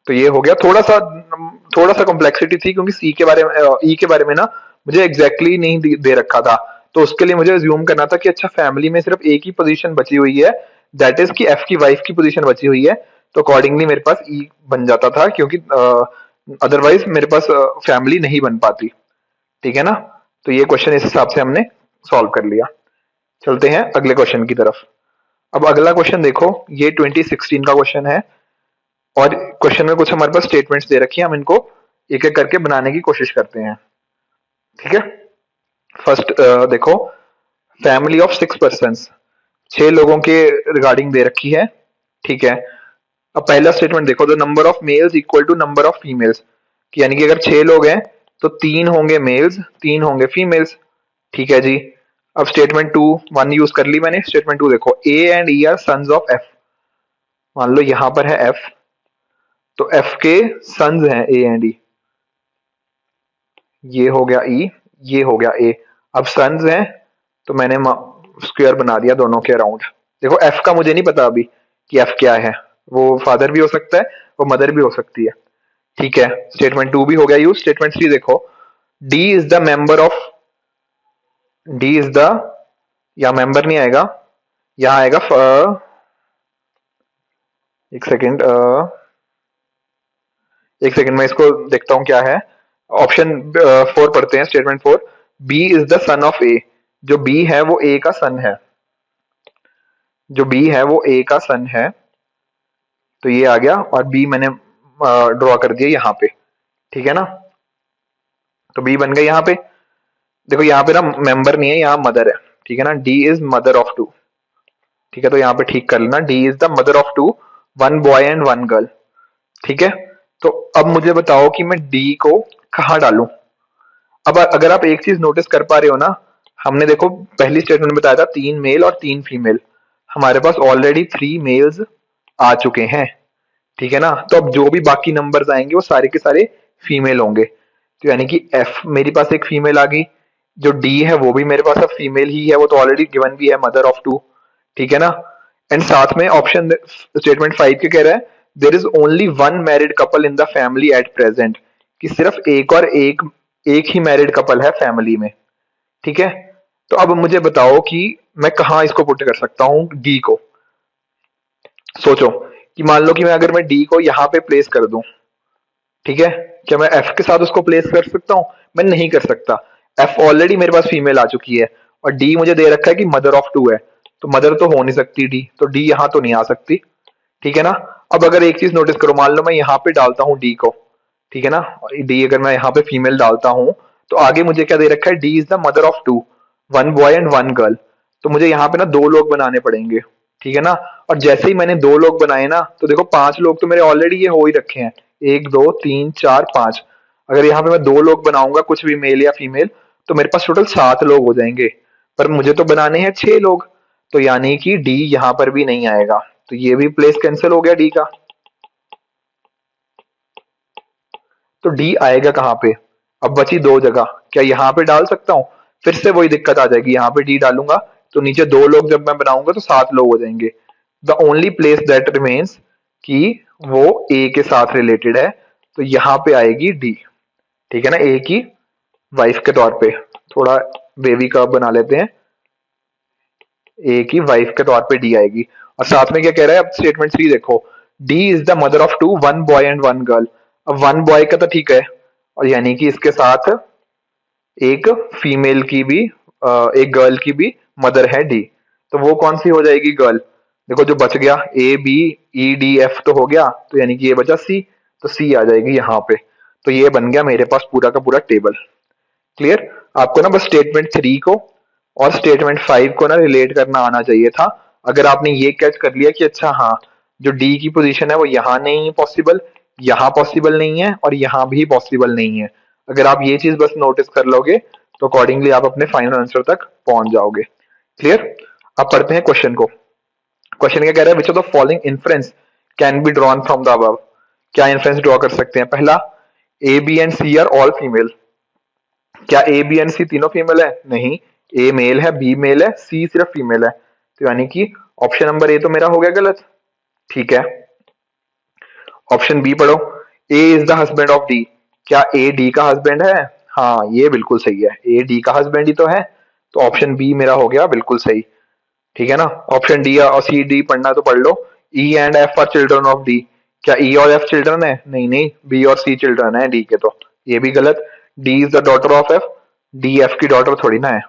तो ये हो गया। थोड़ा सा कॉम्प्लेक्सिटी थी क्योंकि सी के बारे में ई के बारे में ना मुझे एग्जैक्टली नहीं दे रखा था, तो उसके लिए मुझे ज्यूम करना था कि अच्छा फैमिली में सिर्फ एक ही पोजीशन बची हुई है, दैट इज कि एफ की वाइफ की पोजीशन बची हुई है, तो अकॉर्डिंगली मेरे पास ई बन जाता था क्योंकि अदरवाइज मेरे पास फैमिली नहीं बन पाती। ठीक है ना? तो ये क्वेश्चन इस हिसाब से हमने सॉल्व कर लिया। चलते हैं अगले क्वेश्चन की तरफ। अब अगला क्वेश्चन देखो, ये 2016 का क्वेश्चन है और क्वेश्चन में कुछ हमारे पास स्टेटमेंट्स दे रखी है, हम इनको एक एक करके बनाने की कोशिश करते हैं। ठीक है? फर्स्ट देखो, फैमिली ऑफ 6 पर्सन, 6 लोगों के रिगार्डिंग दे रखी है। ठीक है? अब पहला स्टेटमेंट देखो, the number of males equal to number of females, यानी कि अगर 6 लोग हैं तो 3 होंगे मेल्स, 3 होंगे फीमेल्स। ठीक है जी। अब स्टेटमेंट 1 यूज कर ली मैंने। स्टेटमेंट 2 देखो, A and E are sons of F. मान लो यहां पर है एफ, तो एफ के सन्स हैं ए एंड ई। ये हो गया ई, ये हो गया ए। अब सन्स हैं तो मैंने स्क्वायर बना दिया दोनों के अराउंड। देखो एफ का मुझे नहीं पता अभी कि एफ क्या है, वो फादर भी हो सकता है, वो मदर भी हो सकती है। ठीक है? स्टेटमेंट 2 भी हो गया यूज। स्टेटमेंट 3 देखो, D is the member of, D is the, या मेंबर नहीं आएगा, यहां आएगा एक सेकेंड, एक सेकेंड मैं इसको देखता हूं क्या है। ऑप्शन 4 पढ़ते हैं। Statement 4, B is the son of A. जो बी है वो ए का सन है, जो बी है वो ए का सन है। तो ये आ गया और बी मैंने ड्रॉ कर दिया यहाँ पे। ठीक है ना? तो बी बन गया यहाँ पे। देखो यहाँ पे ना मेंबर नहीं है, यहाँ मदर है। ठीक है ना? D is mother of 2। ठीक है? तो यहाँ पे ठीक कर लेना, D is the mother of 2, 1 boy and 1 girl. ठीक है? तो अब मुझे बताओ कि मैं डी को कहाँ डालूं। अब अगर आप एक चीज नोटिस कर पा रहे हो ना, हमने देखो पहली स्टेटमेंट में बताया था 3 मेल और 3 फीमेल, हमारे पास ऑलरेडी 3 मेल्स आ चुके हैं। ठीक है ना? तो अब जो भी बाकी नंबर्स आएंगे वो सारे के सारे फीमेल होंगे। तो यानी कि एफ मेरे पास एक फीमेल आ गई, जो डी है वो भी मेरे पास अब फीमेल ही है, वो तो ऑलरेडी गिवन भी है, मदर ऑफ 2। ठीक है ना? एंड साथ में ऑप्शन स्टेटमेंट 5 के कह रहा है, there is only 1 married couple in the family at present, कि सिर्फ एक और एक ही मैरिड कपल है फैमिली में। ठीक है? तो अब मुझे बताओ कि मैं कहाँ इसको पुट कर सकता हूँ डी को। सोचो कि मान लो कि अगर मैं डी को यहाँ पे प्लेस कर दूं, ठीक है, क्या मैं एफ के साथ उसको प्लेस कर सकता हूँ? मैं नहीं कर सकता। एफ ऑलरेडी मेरे पास फीमेल आ चुकी है और डी मुझे दे रखा है कि मदर ऑफ 2 है, तो मदर तो हो नहीं सकती डी, तो डी यहाँ तो नहीं आ सकती। ठीक है ना? अब अगर एक चीज नोटिस करो, मान लो मैं यहाँ पे डालता हूँ डी को, ठीक है ना, डी अगर मैं यहाँ पे फीमेल डालता हूँ तो आगे मुझे क्या दे रखा है, D is the mother of 2, 1 boy and 1 girl. तो मुझे यहाँ पे ना 2 लोग बनाने पड़ेंगे। ठीक है ना? और जैसे ही मैंने 2 लोग बनाए ना, तो देखो 5 लोग तो मेरे ऑलरेडी ये हो ही रखे हैं, 1 2 3 4 5। अगर यहाँ पे मैं 2 लोग बनाऊंगा, कुछ भी मेल या फीमेल, तो मेरे पास टोटल 7 लोग हो जाएंगे। पर मुझे तो बनाने हैं 6 लोग, तो यानी कि डी यहाँ पर भी नहीं आएगा, तो ये भी प्लेस कैंसिल हो गया डी का। तो डी आएगा कहाँ पे? अब बची 2 जगह, क्या यहाँ पे डाल सकता हूँ? फिर से वही दिक्कत आ जाएगी, यहाँ पे डी डालूंगा तो नीचे 2 लोग जब मैं बनाऊंगा तो 7 लोग हो जाएंगे। The only place that remains कि वो ए के साथ रिलेटेड है, तो यहाँ पे आएगी डी। ठीक है ना? ए की वाइफ के तौर पे थोड़ा वेवी कर्व बना लेते हैं, ए की वाइफ के तौर पे डी आएगी। और साथ में क्या कह रहा है, अब स्टेटमेंट 3 देखो, D is the mother of 2, 1 boy and 1 girl. अब 1 बॉय का तो ठीक है, और यानी कि इसके साथ एक फीमेल की भी एक गर्ल की भी मदर है डी, तो वो कौन सी हो जाएगी? गर्ल। देखो जो बच गया, A B E D F तो हो गया, तो यानी कि ये बचा सी, तो सी आ जाएगी यहाँ पे। तो ये बन गया मेरे पास पूरा का पूरा टेबल। क्लियर? आपको ना बस स्टेटमेंट 3 को और स्टेटमेंट 5 को ना रिलेट करना आना चाहिए था। अगर आपने ये कैच कर लिया कि अच्छा हाँ, जो डी की पोजीशन है वो यहाँ नहीं पॉसिबल, यहाँ पॉसिबल नहीं है और यहाँ भी पॉसिबल नहीं है, अगर आप ये चीज बस नोटिस कर लोगे तो अकॉर्डिंगली आप अपने फाइनल आंसर तक पहुंच जाओगे। क्लियर? अब पढ़ते हैं क्वेश्चन को। क्वेश्चन क्या कह रहा है, which of the following inference can be drawn from the above. क्या इन्फ्रेंस ड्रॉ कर सकते हैं? पहला, A B and C are all female. क्या ए बी एंड सी तीनों फीमेल है? नहीं, ए मेल है, बी मेल है, सी सिर्फ फीमेल है। तो यानी कि ऑप्शन नंबर ए तो मेरा हो गया गलत। ठीक है, ऑप्शन बी पढ़ो। A is the husband of D, क्या ए डी का हस्बैंड है? हाँ, ये बिल्कुल सही है, ए डी का हस्बैंड ही तो है, तो ऑप्शन बी मेरा हो गया बिल्कुल सही। ठीक है ना। ऑप्शन डी और सी डी पढ़ना तो पढ़ लो। E and F are children of D, क्या ई और एफ चिल्ड्रन है? नहीं नहीं, बी और सी चिल्ड्रन है डी के, तो ये भी गलत। D is the daughter of F, D F की डॉटर थोड़ी ना है।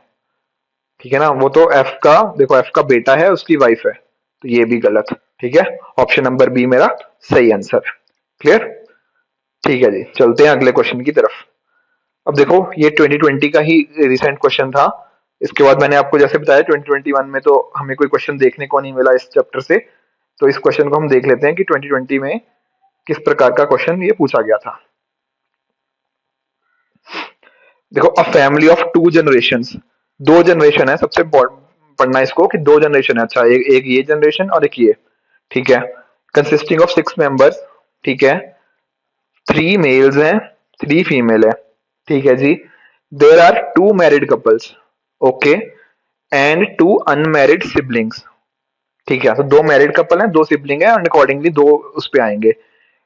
ठीक है ना, वो तो एफ का, देखो एफ का बेटा है, उसकी वाइफ है, तो ये भी गलत। ठीक है, ऑप्शन नंबर बी मेरा सही आंसर है। क्लियर? ठीक है जी, चलते हैं अगले क्वेश्चन की तरफ। अब देखो, ये 2020 का ही रिसेंट क्वेश्चन था। इसके बाद मैंने आपको जैसे बताया 2021 में तो हमें कोई क्वेश्चन देखने को नहीं मिला इस चैप्टर से, तो इस क्वेश्चन को हम देख लेते हैं कि 2020 में किस प्रकार का क्वेश्चन ये पूछा गया था। देखो, a family of 2 generations, 2 generation है, सबसे पढ़ना इसको कि 2 जनरेशन है। अच्छा, एक ये जनरेशन और एक ये। ठीक है, कंसिस्टिंग ऑफ 6 मेंबर्स। ठीक है, 3 मेल्स हैं, 3 फीमेल है। ठीक है जी। There are 2 married couples, okay, and 2 unmarried siblings. ठीक है, तो 2 मैरिड कपल हैं, 2 सिबलिंग है, एंड अकॉर्डिंगली 2 उस पे आएंगे।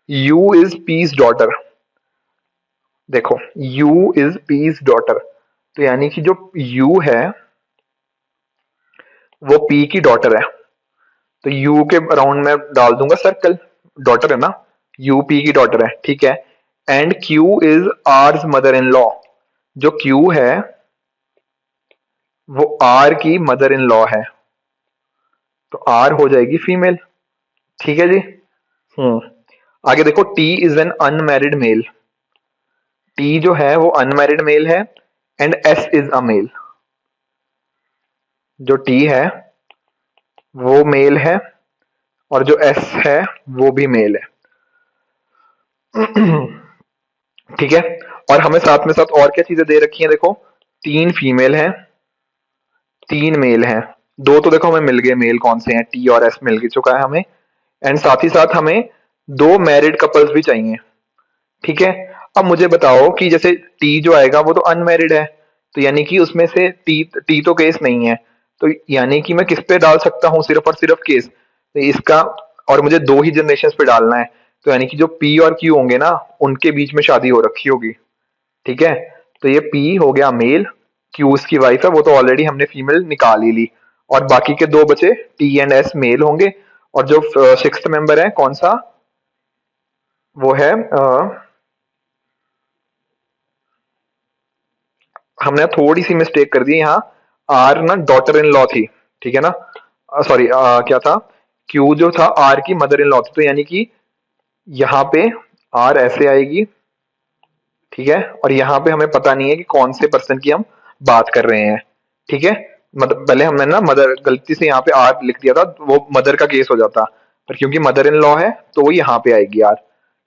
यू इज पीस डॉटर, देखो यू इज पीस डॉटर, तो यानी कि जो यू है वो पी की डॉटर है, तो यू के अराउंड में डाल दूंगा सर्कल, डॉटर है ना, यू पी की डॉटर है। ठीक है, and Q is hours mother in law, जो क्यू है वो आर की मदर इन लॉ है, तो आर हो जाएगी फीमेल। ठीक है जी। हम्म आगे देखो, T is an unmarried male, T जो है वो अनमैरिड मेल है, and S is a male, जो टी है वो मेल है और जो एस है वो भी मेल है। ठीक है, और हमें साथ में साथ और क्या चीजें दे रखी हैं, देखो 3 फीमेल हैं, 3 मेल हैं, 2 तो देखो हमें मिल गए, मेल कौन से हैं, टी और एस मिल चुका है हमें, एंड साथ ही साथ हमें 2 मैरिड कपल्स भी चाहिए। ठीक है, अब मुझे बताओ कि जैसे टी जो आएगा वो तो अनमैरिड है, तो यानी कि उसमें से टी टी तो केस नहीं है, तो यानी कि मैं किस पे डाल सकता हूँ, सिर्फ और सिर्फ केस, तो इसका, और मुझे 2 ही जनरेशन पे डालना है, तो यानी कि जो पी और क्यू होंगे ना, उनके बीच में शादी हो रखी होगी। ठीक है, तो ये पी हो गया मेल, क्यू उसकी वाइफ है, वो तो ऑलरेडी हमने फीमेल निकाल ही ली, और बाकी के 2 बचे, टी एंड एस मेल होंगे, और जो 6th मेंबर है कौन सा, वो है हमने थोड़ी सी मिस्टेक कर दी यहाँ, आर ना डॉटर इन लॉ थी। ठीक है ना, सॉरी, क्या था, क्यू जो था आर की मदर इन लॉ थी, तो यानी कि यहाँ पे आर ऐसे आएगी। ठीक है, और यहाँ पे हमें पता नहीं है कि कौन से पर्सन की हम बात कर रहे हैं। ठीक है, मतलब पहले हमने ना मदर, गलती से यहाँ पे आर लिख दिया था, वो मदर का केस हो जाता, पर क्योंकि मदर इन लॉ है तो वो यहाँ पे आएगी आर।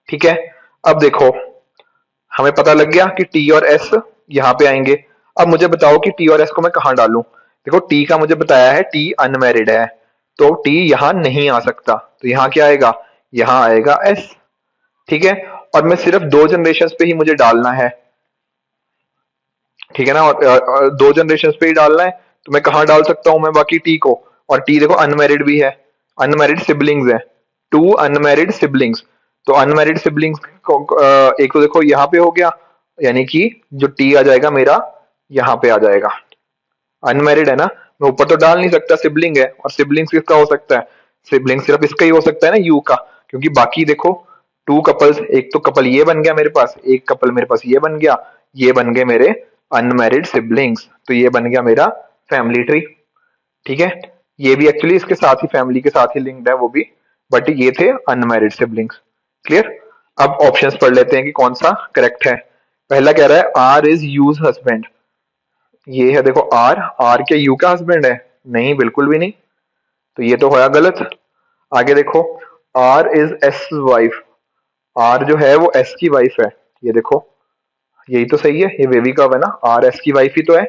ठीक है, अब देखो हमें पता लग गया कि टी और एस यहाँ पे आएंगे। अब मुझे बताओ कि टी और एस को मैं कहाँ डालूं। देखो, टी का मुझे बताया है टी अनमैरिड है, तो टी यहाँ नहीं आ सकता, तो यहाँ क्या आएगा, यहाँ आएगा एस। ठीक है, और मैं सिर्फ 2 जनरेशन पे ही मुझे डालना है। ठीक है ना, और 2 जनरेशन पे ही डालना है, तो मैं कहाँ डाल सकता हूँ मैं बाकी टी को, और टी देखो अनमैरिड भी है, अनमैरिड सिबलिंग्स है, 2 अनमैरिड सिबलिंग्स, तो अनमैरिड सिबलिंग्स को एक तो देखो यहाँ पे हो गया, यानी कि जो टी आ जाएगा मेरा यहाँ पे आ जाएगा, अनमैरिड है ना, मैं ऊपर तो डाल नहीं सकता, सिबलिंग है, और सिबलिंग्स किसका हो सकता है, सिबलिंग सिर्फ इसका ही हो सकता है ना, यू का, क्योंकि बाकी देखो 2 कपल्स, एक तो कपल ये बन गया मेरे पास, एक कपल मेरे पास ये बन गया, ये बन गए मेरे अनमैरिड सिबलिंग्स, तो ये बन गया मेरा फैमिली ट्री। ठीक है, ये भी एक्चुअली इसके साथ ही, फैमिली के साथ ही लिंक्ड है वो भी, बट ये थे अनमैरिड सिबलिंग्स। क्लियर? अब ऑप्शंस पढ़ लेते हैं कि कौन सा करेक्ट है। पहला कह रहा है आर इज यूज हस्बैंड, ये है देखो आर, आर क्या यू का हस्बैंड है? नहीं, बिल्कुल भी नहीं, तो ये तो होया गलत। आगे देखो, R is S wife, R जो है वो एस की वाइफ है, ये देखो यही तो सही है, ये वेवी का है ना, आर एस की वाइफ ही तो है,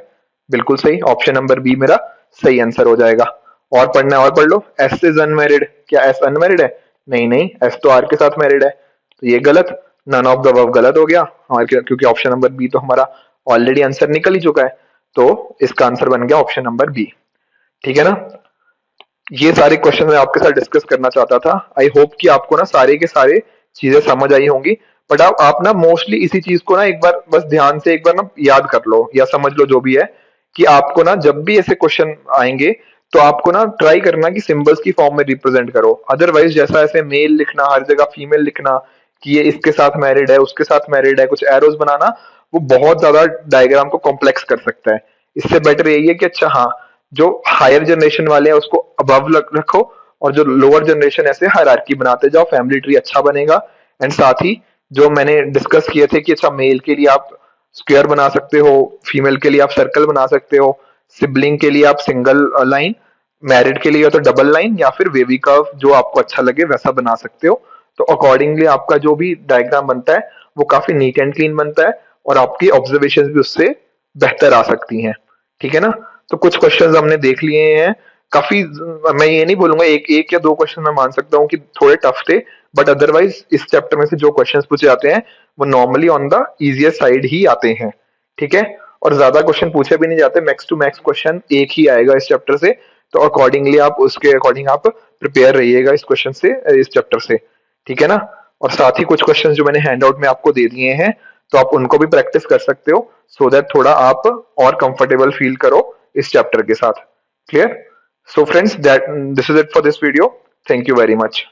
बिल्कुल सही, ऑप्शन नंबर बी मेरा सही आंसर हो जाएगा। और पढ़ना है और पढ़ लो, एस इज अनमैरिड, क्या एस अनमैरिड है? नहीं नहीं, एस तो आर के साथ मैरिड है, तो ये गलत, नन ऑफ द अबव गलत हो गया, और क्योंकि ऑप्शन नंबर बी तो हमारा ऑलरेडी आंसर निकल ही चुका है, तो इसका आंसर बन गया ऑप्शन नंबर बी। ठीक है ना, ये सारे क्वेश्चन मैं आपके साथ डिस्कस करना चाहता था। आई होप कि आपको ना सारे के सारे चीजें समझ आई होंगी। बट आप ना मोस्टली इसी चीज को ना एक बार बस ध्यान से एक बार ना याद कर लो या समझ लो जो भी है, कि आपको ना जब भी ऐसे क्वेश्चन आएंगे तो आपको ना ट्राई करना कि सिंबल्स की फॉर्म में रिप्रेजेंट करो। अदरवाइज जैसा ऐसे मेल लिखना, हर जगह फीमेल लिखना कि ये इसके साथ मैरिड है, उसके साथ मैरिड है, कुछ एरोज बनाना, वो बहुत ज्यादा डायग्राम को कॉम्प्लेक्स कर सकता है। इससे बेटर यही है कि अच्छा हाँ, जो हायर जनरेशन वाले हैं उसको अबव रखो, और जो लोअर जनरेशन ऐसे हायरार्की बनाते जाओ, फैमिली ट्री अच्छा बनेगा। एंड साथ ही जो मैंने डिस्कस किए थे कि अच्छा मेल के लिए आप स्क्वायर बना सकते हो, फीमेल के लिए आप सर्कल बना सकते हो, सिबलिंग के लिए आप सिंगल लाइन, मैरिड के लिए या तो डबल लाइन या फिर वेवी कर्व, जो आपको अच्छा लगे वैसा बना सकते हो। तो अकॉर्डिंगली आपका जो भी डायग्राम बनता है वो काफी नीट एंड क्लीन बनता है, और आपकी ऑब्जर्वेशन भी उससे बेहतर आ सकती हैं। ठीक है ना? तो कुछ क्वेश्चंस हमने देख लिए हैं। काफी, मैं ये नहीं बोलूंगा एक एक या दो क्वेश्चन मैं मान सकता हूँ कि थोड़े टफ थे, बट अदरवाइज इस चैप्टर में से जो क्वेश्चंस पूछे जाते हैं वो normally on the easiest side ही आते हैं। ठीक है? और ज्यादा क्वेश्चन पूछे भी नहीं जाते, मैक्स टू मैक्स क्वेश्चन एक ही आएगा इस चैप्टर से। तो अकॉर्डिंगली आप उसके अकॉर्डिंग आप प्रिपेयर रहिएगा इस क्वेश्चन से, इस चैप्टर से। ठीक है ना? और साथ ही कुछ क्वेश्चंस जो मैंने हैंड आउट में आपको दे दिए हैं, तो आप उनको भी प्रैक्टिस कर सकते हो, सो दैट थोड़ा आप और कंफर्टेबल फील करो इस चैप्टर के साथ। Clear? So friends, that this is it for this video. Thank you very much.